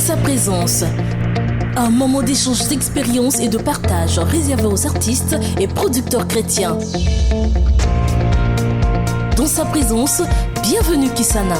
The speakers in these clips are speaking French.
sa présence. Un moment d'échange d'expériences et de partage réservé aux artistes et producteurs chrétiens. Dans sa présence, bienvenue Kisana.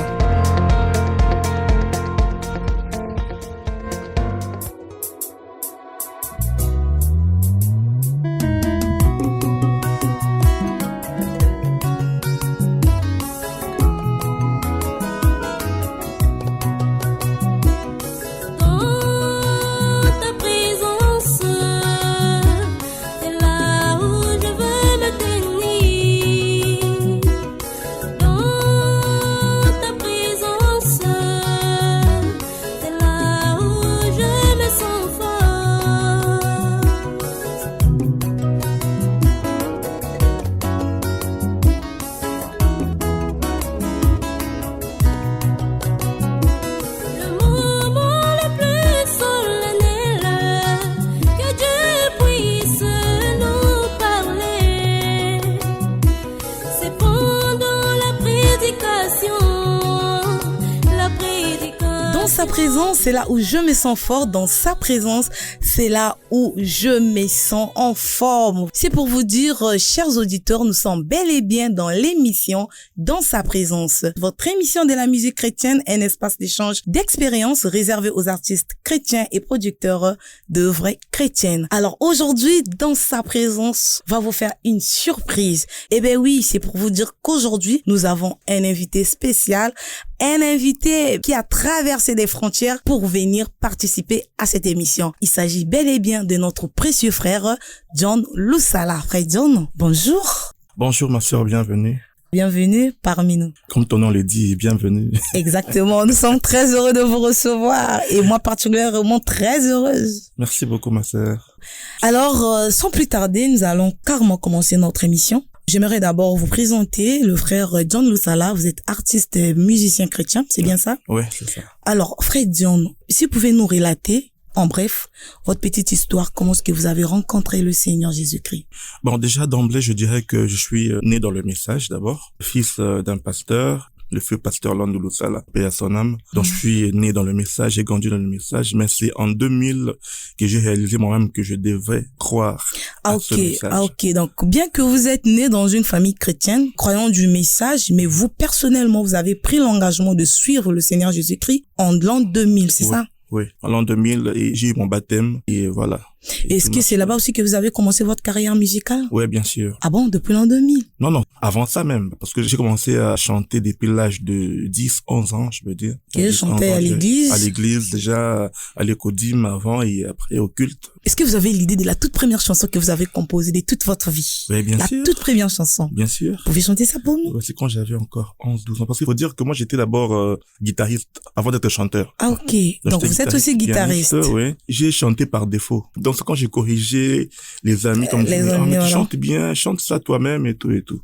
Sa présence, c'est là où je me sens fort. Dans sa présence, c'est là où je me sens en forme. C'est pour vous dire, chers auditeurs, nous sommes bel et bien dans l'émission Dans sa présence. Votre émission de la musique chrétienne, un espace d'échange d'expériences réservé aux artistes chrétiens et producteurs d'œuvres chrétiennes. Alors aujourd'hui, Dans sa présence va vous faire une surprise. Eh ben oui, c'est pour vous dire qu'aujourd'hui, nous avons un invité spécial, un invité qui a traversé des frontières pour venir participer à cette émission. Il s'agit bel et bien de notre précieux frère, John Lusala. Frère John, bonjour. Bonjour ma sœur, bienvenue. Bienvenue parmi nous. Comme ton nom le dit, bienvenue. Exactement, nous sommes très heureux de vous recevoir et moi particulièrement très heureuse. Merci beaucoup ma sœur. Alors, sans plus tarder, nous allons carrément commencer notre émission. J'aimerais d'abord vous présenter le frère John Lusala. Vous êtes artiste et musicien chrétien, c'est bien ça? Oui, c'est ça. Alors, frère John, si vous pouvez nous relater, en bref, votre petite histoire, comment est-ce que vous avez rencontré le Seigneur Jésus-Christ? Bon, déjà d'emblée, je dirais que je suis né dans le message d'abord, fils d'un pasteur, le feu pasteur Landou Lusala, paix à son âme. Donc, je suis né dans le message, j'ai grandi dans le message, mais c'est en 2000 que j'ai réalisé moi-même que je devais croire à ce message. Ok. Donc, bien que vous êtes né dans une famille chrétienne, croyant du message, mais vous, personnellement, vous avez pris l'engagement de suivre le Seigneur Jésus-Christ en l'an 2000, c'est ça? Oui, en l'an 2000, et j'ai eu mon baptême, et voilà. Est-ce que c'est là-bas aussi que vous avez commencé votre carrière musicale? Oui, bien sûr. Ah bon, depuis l'an 2000? Non, avant ça même, parce que j'ai commencé à chanter depuis l'âge de 10, 11 ans, je veux dire. Et je chantais à l'église? À l'église, déjà, à l'écodim avant et après au culte. Est-ce que vous avez l'idée de la toute première chanson que vous avez composée de toute votre vie? Oui, bien sûr. La toute première chanson? Bien sûr. Vous pouvez chanter ça pour nous? Ouais, c'est quand j'avais encore 11, 12 ans. Parce qu'il faut dire que moi, j'étais d'abord guitariste avant d'être chanteur. Ah, ok. Donc vous êtes aussi guitariste? Oui. J'ai chanté par défaut. Donc quand j'ai corrigé les amis comme les disaient, amis, tu chantes bien, chante ça toi-même et tout et tout.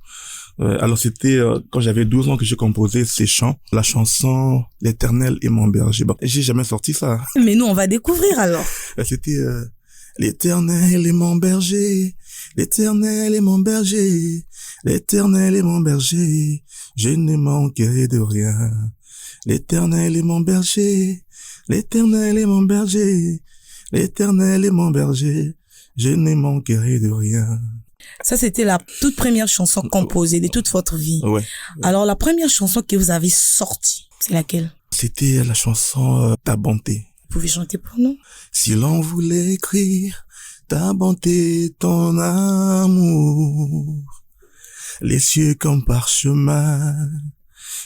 Alors c'était quand j'avais 12 ans que j'ai composé ces chants, la chanson L'Éternel est mon berger. Bon, j'ai jamais sorti ça. Mais nous on va découvrir alors. C'était L'Éternel est mon berger, l'Éternel est mon berger, l'Éternel est mon berger, je ne manquerai de rien. L'Éternel est mon berger, l'Éternel est mon berger, l'Éternel est mon berger, je ne manquerai de rien. Ça, c'était la toute première chanson composée de toute votre vie. Ouais. Alors, la première chanson que vous avez sortie, c'est laquelle? C'était la chanson Ta bonté. Vous pouvez chanter pour nous? Si l'on voulait écrire ta bonté, ton amour, les cieux comme parchemin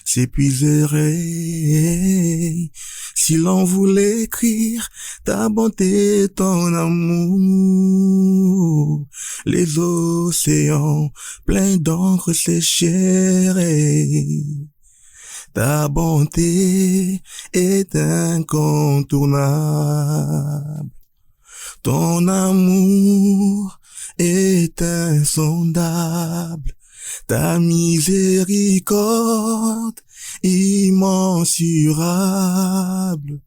s'épuiseraient. Si l'on voulait écrire ta bonté, ton amour, les océans pleins d'encre sécheraient. Ta bonté est incontournable. Ton amour est insondable. Ta miséricorde immensurable.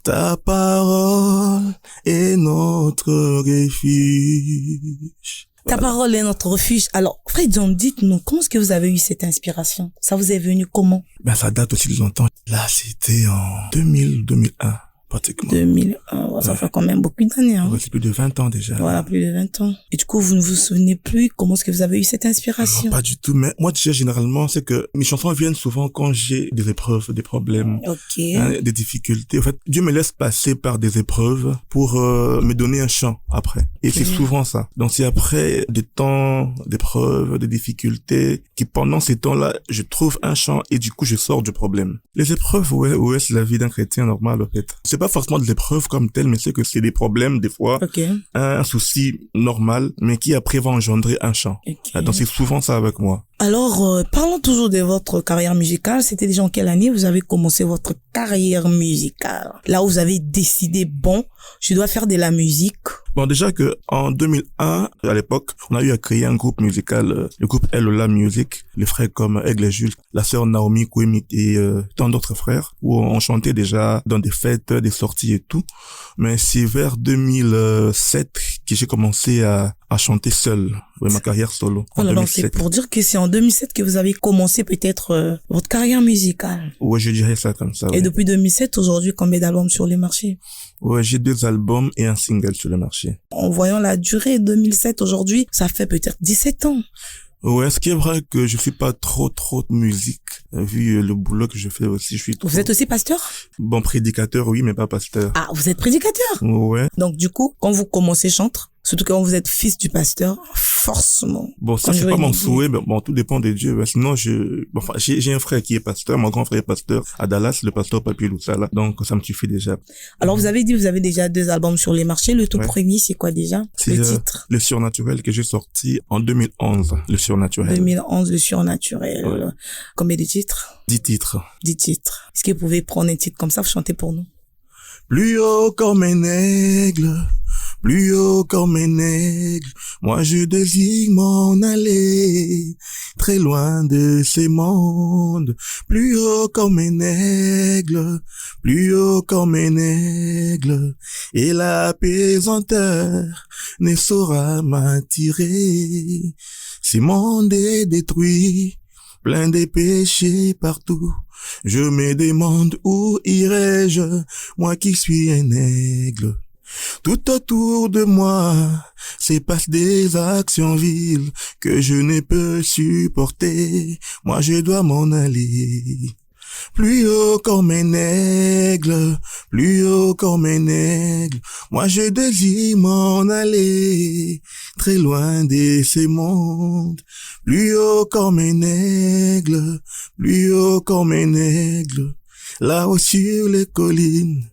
Ta parole est notre refuge. Ta parole est notre refuge. Alors, frère John, dites-nous, comment est-ce que vous avez eu cette inspiration? Ça vous est venu comment? Ben, ça date aussi de longtemps. Là, c'était en 2000, 2001. pratiquement. 2001, ouais, ça fait quand même beaucoup d'années. Hein. Ouais, c'est plus de 20 ans déjà. Voilà, plus de 20 ans. Et du coup, vous ne vous souvenez plus comment est-ce que vous avez eu cette inspiration? Non, pas du tout. Mais moi, déjà, généralement, c'est que mes chansons viennent souvent quand j'ai des épreuves, des problèmes, des difficultés. En fait, Dieu me laisse passer par des épreuves pour me donner un chant après. Et c'est souvent ça. Donc, c'est après des temps d'épreuves, de difficultés, qui pendant ces temps-là, je trouve un chant et du coup, je sors du problème. Les épreuves, ouais, c'est la vie d'un chrétien normal, en fait. C'est pas forcément des épreuves comme telles, mais c'est que c'est des problèmes, des fois. Un souci normal, mais qui après va engendrer un chant. Donc, c'est souvent ça avec moi. Alors, parlons toujours de votre carrière musicale. C'était déjà en quelle année vous avez commencé votre carrière musicale? Là où vous avez décidé, bon, je dois faire de la musique. Bon, déjà que en 2001, à l'époque, on a eu à créer un groupe musical, le groupe Elola Music, les frères comme Aigle et Jules, la sœur Naomi Kwemi et tant d'autres frères, où on chantait déjà dans des fêtes, des sorties et tout. Mais c'est vers 2007 que j'ai commencé à chanter seul, ma carrière solo. Voilà, donc c'est pour dire que c'est en 2007 que vous avez commencé peut-être votre carrière musicale. Ouais, je dirais ça comme ça. Et depuis 2007, aujourd'hui, combien d'albums sur les marchés? Ouais, j'ai 2 albums et un single sur le marché. En voyant la durée, 2007 aujourd'hui, ça fait peut-être 17 ans. Ouais, ce qui est vrai que je suis pas trop de musique, vu le boulot que je fais aussi, je suis trop... Vous êtes aussi pasteur? Bon, prédicateur, oui, mais pas pasteur. Ah, vous êtes prédicateur? Ouais. Donc, du coup, quand vous commencez chantre, surtout quand vous êtes fils du pasteur, forcément. Bon, ça, c'est pas mon souhait, mais bon, tout dépend de Dieu. Sinon, j'ai un frère qui est pasteur, mon grand frère est pasteur à Dallas, le pasteur Papi Loussala. Donc, ça me suffit déjà. Alors, vous avez dit, vous avez déjà 2 albums sur les marchés. Le tout premier, c'est quoi déjà? C'est le titre? Le Surnaturel que j'ai sorti en 2011. Le Surnaturel. 2011, Le Surnaturel. Ouais. Combien de titres? 10 titres. 10 titres. Est-ce que vous pouvez prendre un titre comme ça, vous chantez pour nous? Plus haut comme un aigle, plus haut comme un aigle, moi je désire m'en aller, très loin de ces mondes. Plus haut comme un aigle, plus haut comme un aigle, et la pesanteur ne saura m'attirer. Ce monde est détruit, plein de péchés partout. Je me demande où irai-je, moi qui suis un aigle. Tout autour de moi, se passent des actions viles que je ne peux supporter. Moi je dois m'en aller. Plus haut comme un aigle, plus haut comme un aigle, moi je désire m'en aller, très loin de ces mondes. Plus haut comme un aigle, plus haut comme un aigle, là-haut sur les collines,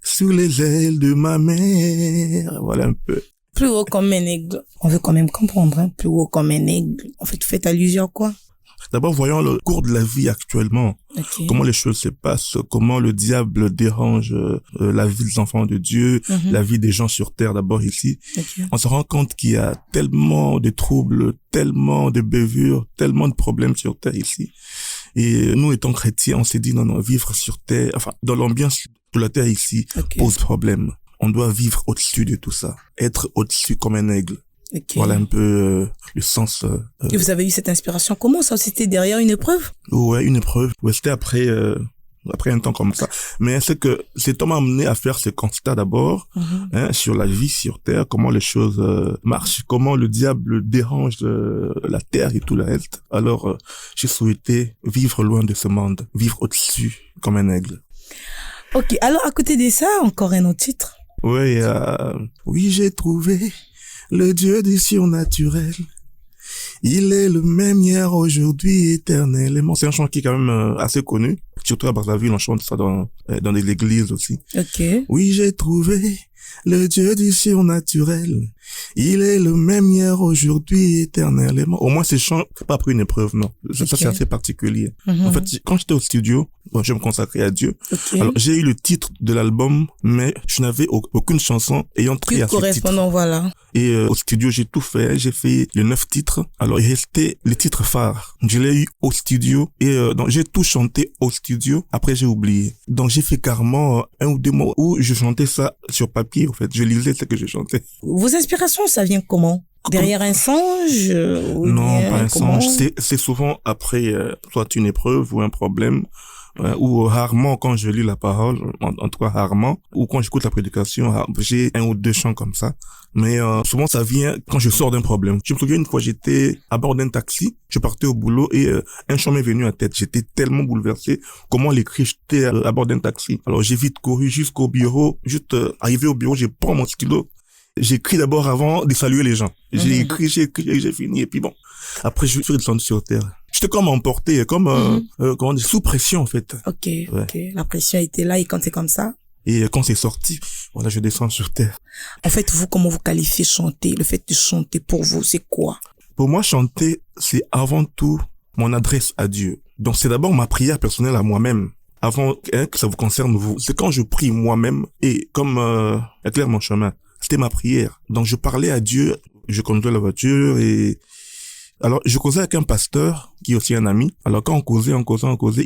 sous les ailes de ma mère. Voilà un peu. Plus haut comme un aigle. On veut quand même comprendre, hein. Plus haut comme un aigle. En fait, vous faites allusion à quoi? D'abord, voyons le cours de la vie actuellement. Comment les choses se passent, comment le diable dérange la vie des enfants de Dieu, la vie des gens sur terre d'abord ici. On se rend compte qu'il y a tellement de troubles, tellement de bavures, tellement de problèmes sur terre ici. Et nous, étant chrétiens, on s'est dit non, vivre sur terre, enfin, dans l'ambiance de la terre ici, pose problème. On doit vivre au-dessus de tout ça, être au-dessus comme un aigle. Voilà un peu le sens. Et vous avez eu cette inspiration comment ça? C'était derrière une épreuve? Ouais, une épreuve. Ouais, c'était après un temps comme ça. Mais c'est que cet homme m'a amené à faire ce constat d'abord sur la vie sur terre, comment les choses marchent, comment le diable dérange la terre et tout le reste. Alors, j'ai souhaité vivre loin de ce monde, vivre au-dessus comme un aigle. Ok, alors à côté de ça, encore un autre titre. Ouais, oui, j'ai trouvé le Dieu du surnaturel. Il est le même hier, aujourd'hui, éternellement. C'est un chant qui est quand même assez connu. Surtout à Brazzaville, on chante ça dans l'église aussi. Oui, j'ai trouvé le Dieu du surnaturel. Il est le même hier, aujourd'hui, éternellement. Au moins, ces chants, pas pris une épreuve, non. Ça, c'est assez particulier. En fait, quand j'étais au studio, je me consacrais à Dieu. Alors, j'ai eu le titre de l'album, mais je n'avais aucune chanson ayant trait à ce titre. Voilà. Et au studio, j'ai tout fait. J'ai fait les 9 titres. Alors, il restait les titres phares. Je l'ai eu au studio. Et donc, j'ai tout chanté au studio. Après, j'ai oublié. Donc, j'ai fait carrément 1 ou 2 mois où je chantais ça sur papier, en fait. Je lisais ce que je chantais. Vos inspirations, ça vient comment? Derrière un songe? Non, pas un songe. C'est souvent après soit une épreuve ou un problème ou rarement quand je lis la parole, en tout cas rarement, ou quand j'écoute la prédication, j'ai un ou deux chants comme ça. Mais souvent ça vient quand je sors d'un problème. Je me souviens une fois j'étais à bord d'un taxi, je partais au boulot et un chant m'est venu à tête. J'étais tellement bouleversé. Comment l'écrire? J'étais à bord d'un taxi. Alors j'ai vite couru jusqu'au bureau, juste arrivé au bureau, j'ai pris mon stylo. J'écris d'abord avant de saluer les gens. J'ai écrit, j'ai fini et puis bon. Après je suis descendu sur terre. J'étais comme emporté, comme comment dire, sous pression en fait. Ok. La pression était là et quand c'est comme ça. Et quand c'est sorti, voilà, je descends sur terre. En fait, vous, comment vous qualifiez chanter? Le fait de chanter pour vous, c'est quoi? Pour moi, chanter, c'est avant tout mon adresse à Dieu. Donc, c'est d'abord ma prière personnelle à moi-même. Avant que ça vous concerne vous. C'est quand je prie moi-même et comme éclaire mon chemin. C'était ma prière. Donc, je parlais à Dieu, je conduisais la voiture et... Alors, je causais avec un pasteur, qui est aussi un ami. Alors, quand on causait,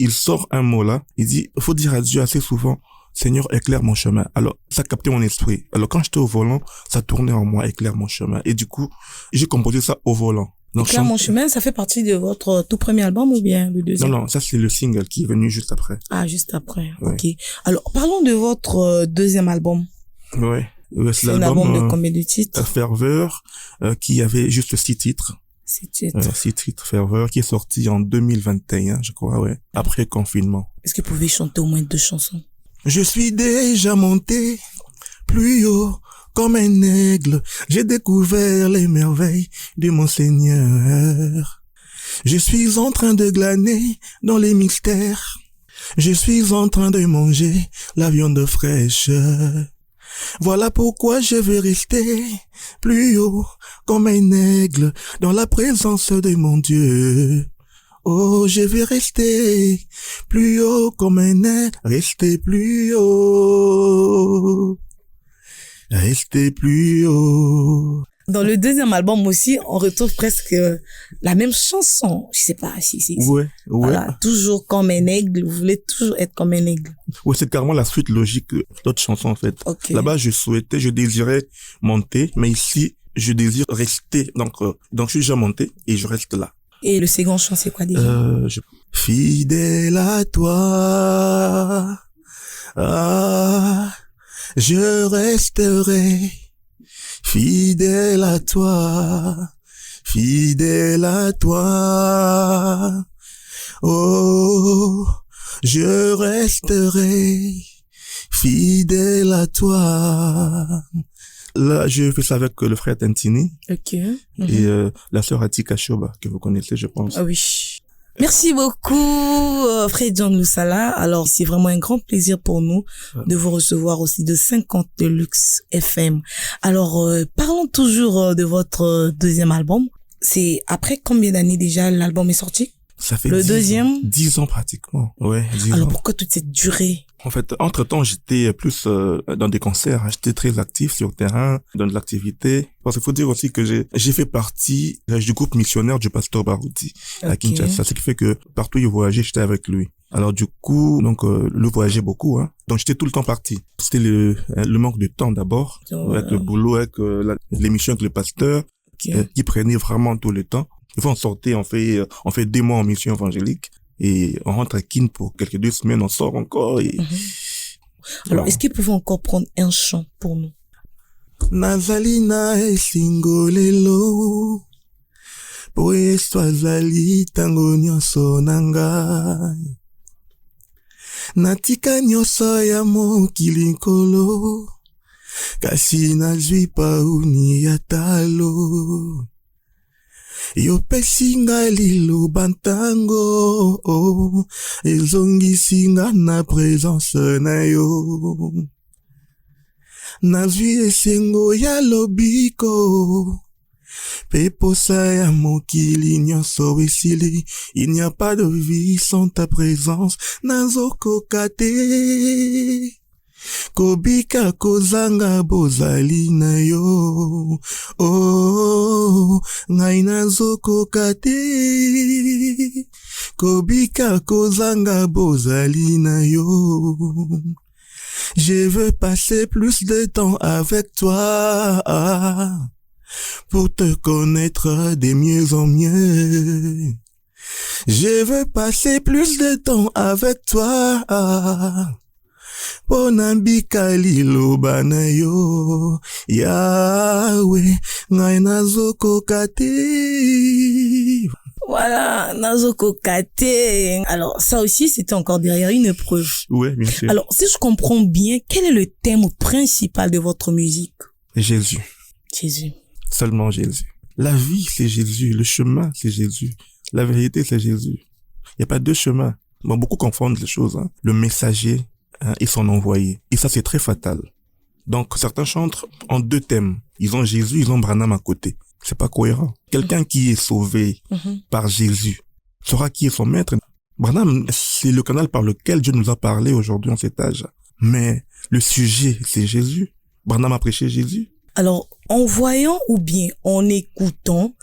il sort un mot là. Il dit, faut dire à Dieu assez souvent, Seigneur, éclaire mon chemin. Alors, ça captait mon esprit. Alors, quand j'étais au volant, ça tournait en moi, éclaire mon chemin. Et du coup, j'ai composé ça au volant. Donc, éclaire mon chemin, ça fait partie de votre tout premier album ou bien le deuxième? Non, ça c'est le single qui est venu juste après. Ah, juste après. Ouais. Ok. Alors, parlons de votre deuxième album. Ouais. C'est un album de combien de titres? Ferveur, qui avait juste 6 titres. 6 titres. 6 titres, Ferveur, qui est sorti en 2021, je crois, ouais. Après confinement. Est-ce que vous pouvez chanter au moins 2 chansons? Je suis déjà monté plus haut comme un aigle. J'ai découvert les merveilles de mon Seigneur. Je suis en train de glaner dans les mystères. Je suis en train de manger la viande fraîche. Voilà pourquoi je veux rester plus haut comme un aigle dans la présence de mon Dieu. Oh, je vais rester plus haut comme un aigle, rester plus haut, rester plus haut. Dans le deuxième album aussi, on retrouve presque la même chanson. Je sais pas si. Ouais. Voilà, toujours comme un aigle. Vous voulez toujours être comme un aigle. Ouais, c'est carrément la suite logique de l'autre chanson, en fait. Okay. Là-bas, je désirais monter, mais ici, je désire rester. Donc, je suis déjà monté et je reste là. Et le second chant, c'est quoi déjà? Fidèle à toi, je resterai. Fidèle à toi, fidèle à toi, oh, je resterai fidèle à toi. Là, je fais ça avec le frère Tantini. Ok. Et la sœur Atika Shoba, que vous connaissez, je pense. Ah oui. Merci beaucoup, Frère John Lusala. Alors, c'est vraiment un grand plaisir pour nous de vous recevoir aussi de 50 de Luxe FM. Alors, parlons toujours de votre deuxième album. C'est après combien d'années déjà l'album est sorti? Ça fait le 10 ans pratiquement. Ouais, 10 Alors, ans. pourquoi toute cette durée? En fait, entre-temps, j'étais plus dans des concerts. J'étais très actif sur le terrain, dans de l'activité. Parce qu'il faut dire aussi que j'ai fait partie du groupe missionnaire du pasteur Barouti à Kinshasa. Ce qui fait que partout où il voyageait, j'étais avec lui. Alors du coup, donc le voyageait beaucoup. Hein. Donc j'étais tout le temps parti. C'était le manque de temps d'abord, avec le boulot, avec l'émission avec le pasteur, qui prenait vraiment tout le temps. Une fois on sortait, on fait 2 mois en mission évangélique. Et on rentre à Kin pour quelques 2 semaines, on sort encore. Et... Alors, est-ce qu'ils pouvaient encore prendre un chant pour nous? Nazalina e singolelo po yesu azali tango nyonso na ngai natika nyonso ya mokili nkolo kasi nazwi pauni ya talo yopesi ngai liloba ntango ezongisi ngai na présence na yo nazwi esengo ya lobiko pe posa ya mokili nyonso esili. Il n'y a pas de vie sans ta présence nazokoka te kobika kozanga bozali na yo oh ngai nazokoka te kobika kozanga bozali na yo. Je veux passer plus de temps avec toi pour te connaître de mieux en mieux. Je veux passer plus de temps avec toi. Ponambika liloba na yo, Yahweh, ngai nazokokate. Voilà, Nazoko Kate. Alors, ça aussi, c'était encore derrière une épreuve. Ouais, bien sûr. Alors, si je comprends bien, quel est le thème principal de votre musique? Jésus. Jésus. Seulement Jésus. La vie, c'est Jésus. Le chemin, c'est Jésus. La vérité, c'est Jésus. Il n'y a pas deux chemins. Bon, beaucoup confondent les choses. Hein. Le messager et son envoyé. Et ça, c'est très fatal. Donc, certains chantent en deux thèmes. Ils ont Jésus, ils ont Branham à côté. C'est pas cohérent. Quelqu'un qui est sauvé par Jésus saura qui est son maître. Branham, c'est le canal par lequel Dieu nous a parlé aujourd'hui en cet âge. Mais le sujet, c'est Jésus. Branham a prêché Jésus. Alors, en voyant ou bien en écoutant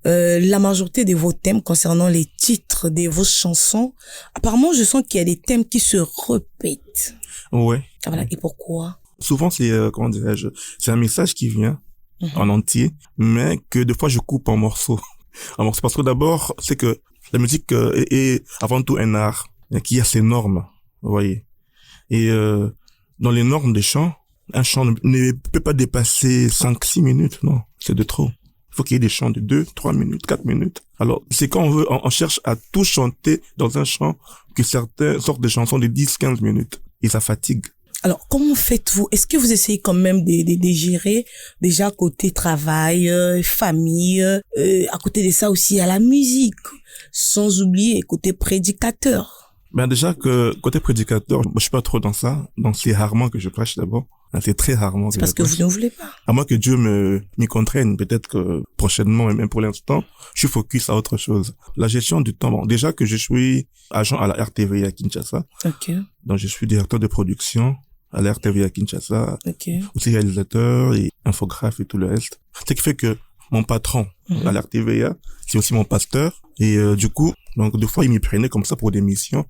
la majorité de vos thèmes concernant les titres de vos chansons, apparemment, je sens qu'il y a des thèmes qui se répètent. Ouais. Ah, voilà. Et pourquoi? Souvent, c'est, comment dirais-je, c'est un message qui vient en entier, mais que des fois, je coupe en morceaux. En morceaux. Parce que d'abord, c'est que la musique est avant tout un art qui a ses normes, vous voyez. Et dans les normes des chants, un chant ne peut pas dépasser 5-6 minutes, non, c'est de trop. Il faut qu'il y ait des chants de 2, 3 minutes, 4 minutes. Alors, c'est quand on cherche à tout chanter dans un chant que certaines sortes de chansons de 10-15 minutes. Et ça fatigue. Alors, comment faites-vous? Est-ce que vous essayez quand même de gérer déjà côté travail, famille, à côté de ça aussi à la musique, sans oublier côté prédicateur? Ben déjà que côté prédicateur, je suis pas trop dans ça. Donc c'est rarement que je prêche d'abord. C'est très rarement. C'est parce que vous ne voulez pas. À moins que Dieu m'y contraigne. Peut-être que prochainement, et même pour l'instant, je suis focus à autre chose. La gestion du temps. Bon, déjà que je suis agent à la RTVI à Kinshasa. Ok. Donc je suis directeur de production à la RTVI à Kinshasa. Ok. Aussi réalisateur et infographe et tout le reste. Ce qui fait que mon patron à la RTVA, c'est aussi mon pasteur. Et du coup, donc des fois, il m'y prenait comme ça pour des missions,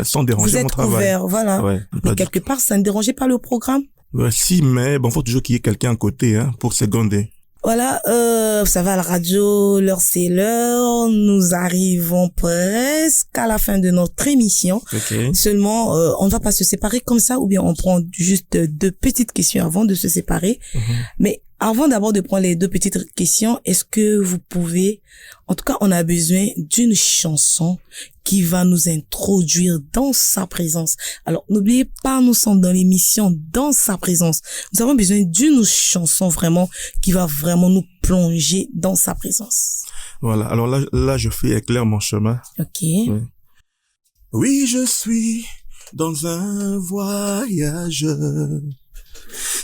sans déranger mon travail. Vous êtes ouvert, voilà. Ouais, mais quelque part, ça ne dérangeait pas le programme? Si, mais bon, faut toujours qu'il y ait quelqu'un à côté, hein, pour seconder. Voilà, ça va à la radio, l'heure c'est l'heure, nous arrivons presque à la fin de notre émission. Okay. Seulement, on ne va pas se séparer comme ça, ou bien on prend juste 2 petites questions avant de se séparer. Mais avant d'abord de prendre les 2 petites questions, est-ce que vous pouvez, en tout cas, on a besoin d'une chanson qui va nous introduire dans sa présence. Alors, n'oubliez pas, nous sommes dans l'émission Dans sa présence. Nous avons besoin d'une chanson vraiment qui va vraiment nous plonger dans sa présence. Voilà. Alors là, je fais éclair mon chemin. Ok. Oui. Oui, je suis dans un voyage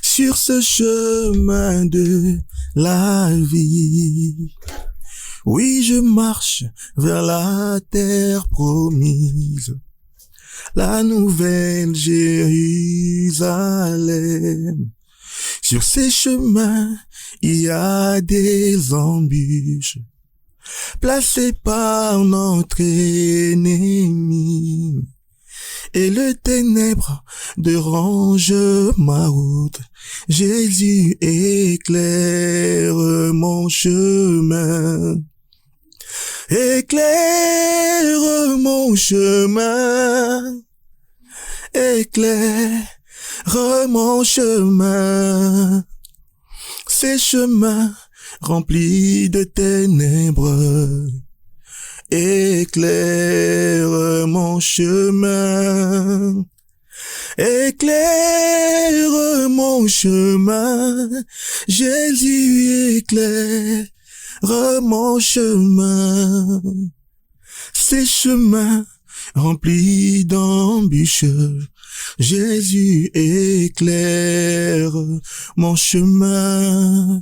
sur ce chemin de la vie. Oui, je marche vers la terre promise, la nouvelle Jérusalem. Sur ces chemins, il y a des embûches placées par notre ennemi. Et le ténèbre dérange ma route. Jésus éclaire mon chemin. Éclaire mon chemin. Éclaire mon chemin. Ces chemins remplis de ténèbres. Éclaire mon chemin. Éclaire mon chemin. Jésus éclaire mon chemin. Ces chemins remplis d'embûches. Jésus éclaire mon chemin.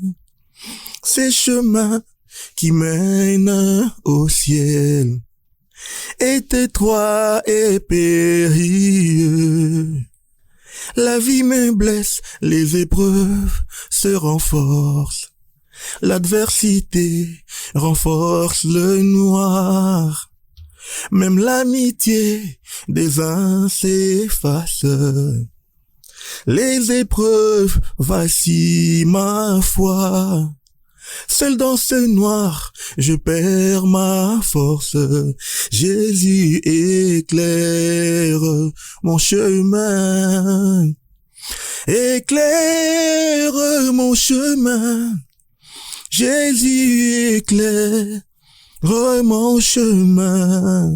Ces chemins qui mènent au ciel est étroit et périlleux. La vie me blesse, les épreuves se renforcent. L'adversité renforce le noir. Même l'amitié des uns s'efface. Les épreuves vacillent ma foi. Seul dans ce noir, je perds ma force. Jésus éclaire mon chemin. Éclaire mon chemin. Jésus éclaire mon chemin.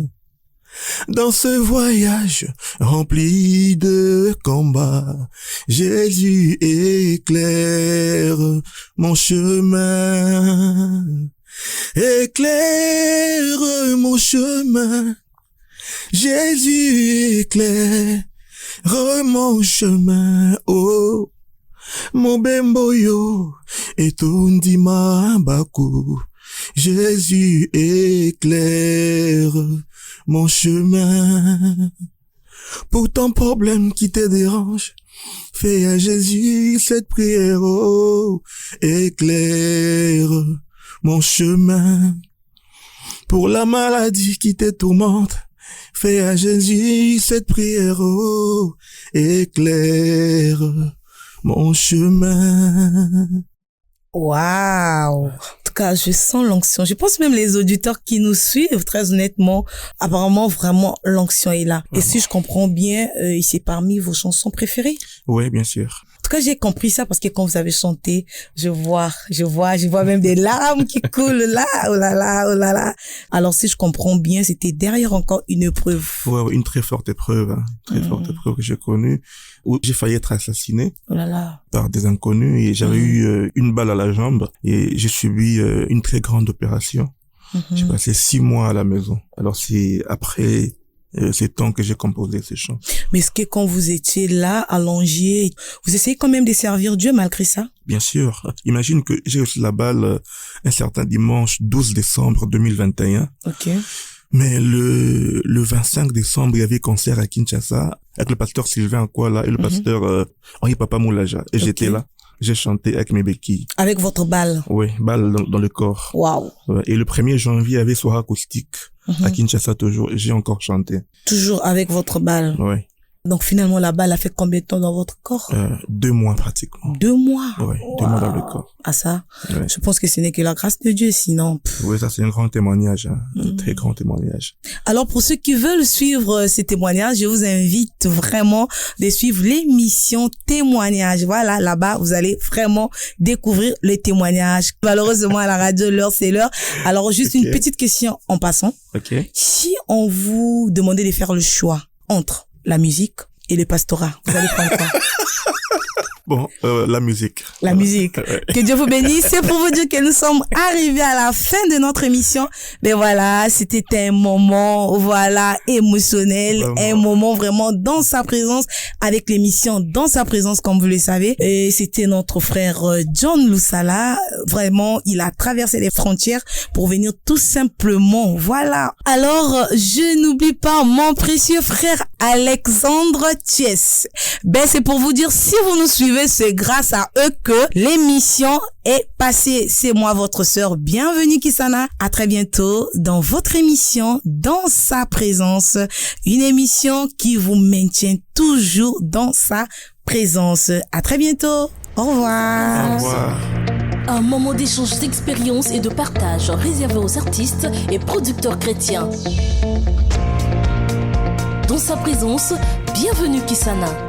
Dans ce voyage rempli de combats, Jésus éclaire mon chemin. Éclaire mon chemin. Jésus éclaire mon chemin. Oh, mon bemboyo et ton dima baku. Jésus éclaire mon chemin. Pour ton problème qui te dérange, fais à Jésus cette prière. Oh, éclaire mon chemin. Pour la maladie qui te tourmente, fais à Jésus cette prière. Oh, éclaire mon chemin. Waouh! En tout cas, je sens l'onction. Je pense même les auditeurs qui nous suivent, très honnêtement, apparemment, vraiment, l'onction est là. Vraiment. Et si je comprends bien, c'est parmi vos chansons préférées? Oui, bien sûr. En tout cas, j'ai compris ça parce que quand vous avez chanté, je vois même des larmes qui coulent là, oh là là, oh là là. Alors, si je comprends bien, c'était derrière encore une épreuve. Ouais, une très forte épreuve, hein. Très forte épreuve que j'ai connue, où j'ai failli être assassiné. Oh là là. Par des inconnus, et j'avais eu une balle à la jambe, et j'ai subi une très grande opération. J'ai passé 6 mois à la maison. Alors, c'est après ces temps que j'ai composé ces chants. Mais est-ce que quand vous étiez là, allongé, vous essayez quand même de servir Dieu malgré ça? Bien sûr. Imagine que j'ai reçu la balle un certain dimanche 12 décembre 2021. Ok. Mais le 25 décembre, il y avait concert à Kinshasa avec le pasteur Sylvain Akwala et le pasteur Henri Papa Moulaja. Et j'étais là. J'ai chanté avec mes béquilles. Avec votre balle? Oui, balle dans le corps. Waouh. Et le 1er janvier, il y avait soirée acoustique à Kinshasa toujours. J'ai encore chanté. Toujours avec votre balle? Oui. Donc finalement, la balle a fait combien de temps dans votre corps? 2 mois pratiquement. 2 mois? Oui, 2 mois dans le corps. Ah ça? Ouais. Je pense que ce n'est que la grâce de Dieu, sinon... Oui, ça c'est un grand témoignage, hein. Un très grand témoignage. Alors pour ceux qui veulent suivre ces témoignages, je vous invite vraiment de suivre l'émission Témoignages. Voilà, là-bas, vous allez vraiment découvrir les témoignages. Malheureusement, à la radio, l'heure, c'est l'heure. Alors juste une petite question en passant. Si on vous demandait de faire le choix entre la musique et le pastorat, vous allez prendre quoi? Bon, la musique. La musique. Que Dieu vous bénisse. C'est pour vous dire que nous sommes arrivés à la fin de notre émission. Mais voilà, c'était un moment, voilà, émotionnel, vraiment. Un moment vraiment dans sa présence, avec l'émission Dans sa présence, comme vous le savez. Et c'était notre frère John Lusala. Vraiment, il a traversé les frontières pour venir tout simplement. Voilà. Alors, je n'oublie pas mon précieux frère Alexandre Thiès. Ben, c'est pour vous dire, si vous nous suivez, c'est grâce à eux que l'émission est passée. C'est moi, votre sœur. Bienvenue, Kisana. À très bientôt dans votre émission Dans sa présence. Une émission qui vous maintient toujours dans sa présence. À très bientôt. Au revoir. Au revoir. Un moment d'échange d'expériences et de partage réservé aux artistes et producteurs chrétiens. Dans sa présence, bienvenue Kisana.